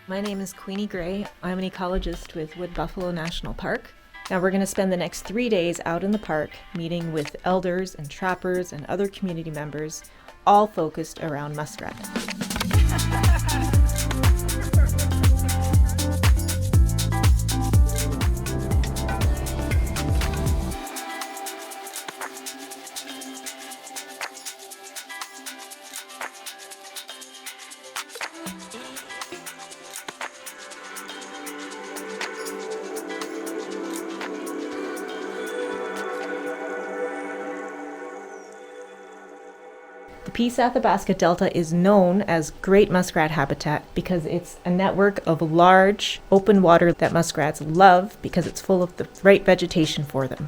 My name is Queenie Gray. I'm an ecologist with Wood Buffalo National Park. Now we're going to spend the next 3 days out in the park meeting with elders and trappers and other community members, all focused around muskrat. The Peace-Athabasca Delta is known as great muskrat habitat because it's a network of large, open water that muskrats love because it's full of the right vegetation for them.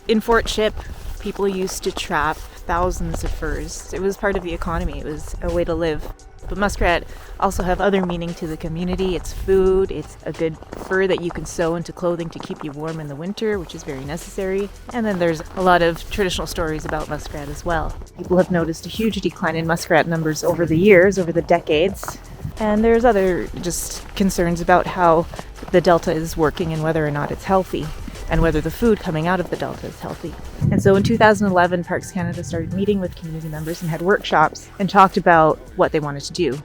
In Fort Ship, people used to trap thousands of furs. It was part of the economy. It was a way to live. But muskrat also have other meaning to the community. It's food, it's a good fur that you can sew into clothing to keep you warm in the winter, which is very necessary. And then there's a lot of traditional stories about muskrat as well. People have noticed a huge decline in muskrat numbers over the years, over the decades. And there's other just concerns about how the delta is working and whether or not it's healthy, and whether the food coming out of the delta is healthy. And so in 2011, Parks Canada started meeting with community members and had workshops and talked about what they wanted to do.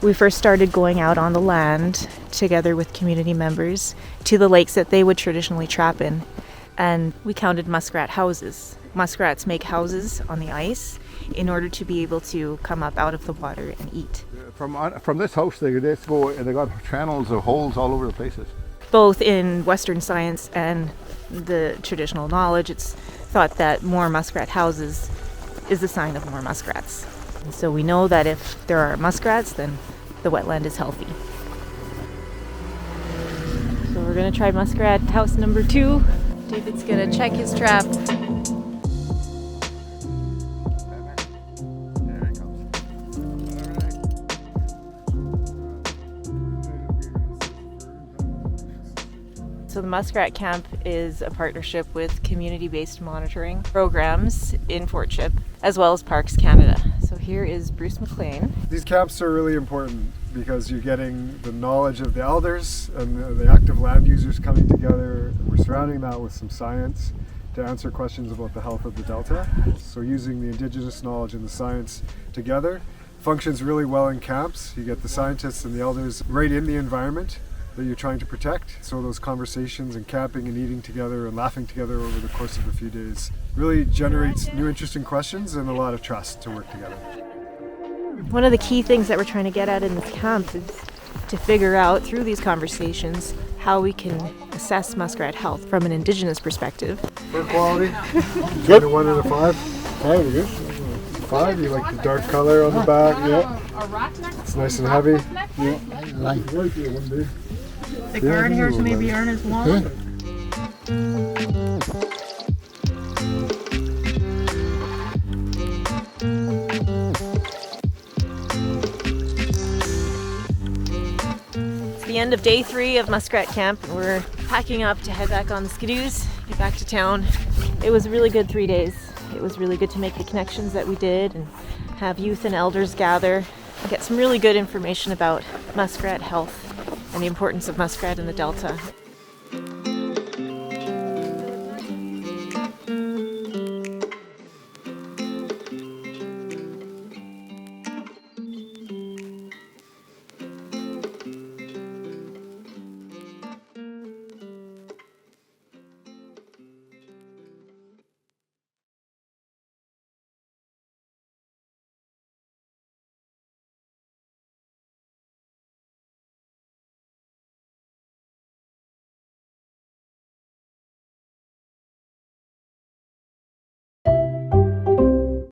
We first started going out on the land together with community members to the lakes that they would traditionally trap in, and we counted muskrat houses. Muskrats make houses on the ice in order to be able to come up out of the water and eat. From this house, they go and they got channels or holes all over the places. Both in Western science and the traditional knowledge, it's thought that more muskrat houses is a sign of more muskrats. And so we know that if there are muskrats, then the wetland is healthy. So we're going to try muskrat house number 2. David's going to check his trap. So the Muskrat Camp is a partnership with community-based monitoring programs in Fort Ship, as well as Parks Canada. So here is Bruce McLean. These camps are really important because you're getting the knowledge of the elders and the active land users coming together. We're surrounding that with some science to answer questions about the health of the Delta. So using the Indigenous knowledge and the science together functions really well in camps. You get the scientists and the elders right in the environment that you're trying to protect. So those conversations and camping and eating together and laughing together over the course of a few days really generates new interesting questions and a lot of trust to work together. One of the key things that we're trying to get at in this camp is to figure out through these conversations how we can assess muskrat health from an Indigenous perspective. Fur quality, good. 1 out of 5. 5, good. 5, you like the dark color on the back, yeah. It's nice and heavy. Yeah. The guard hairs maybe aren't as long. It's the end of day 3 of Muskrat Camp, and we're packing up to head back on the skidoos, get back to town. It was a really good 3 days. It was really good to make the connections that we did and have youth and elders gather and get some really good information about muskrat health and the importance of muskrat in the Delta.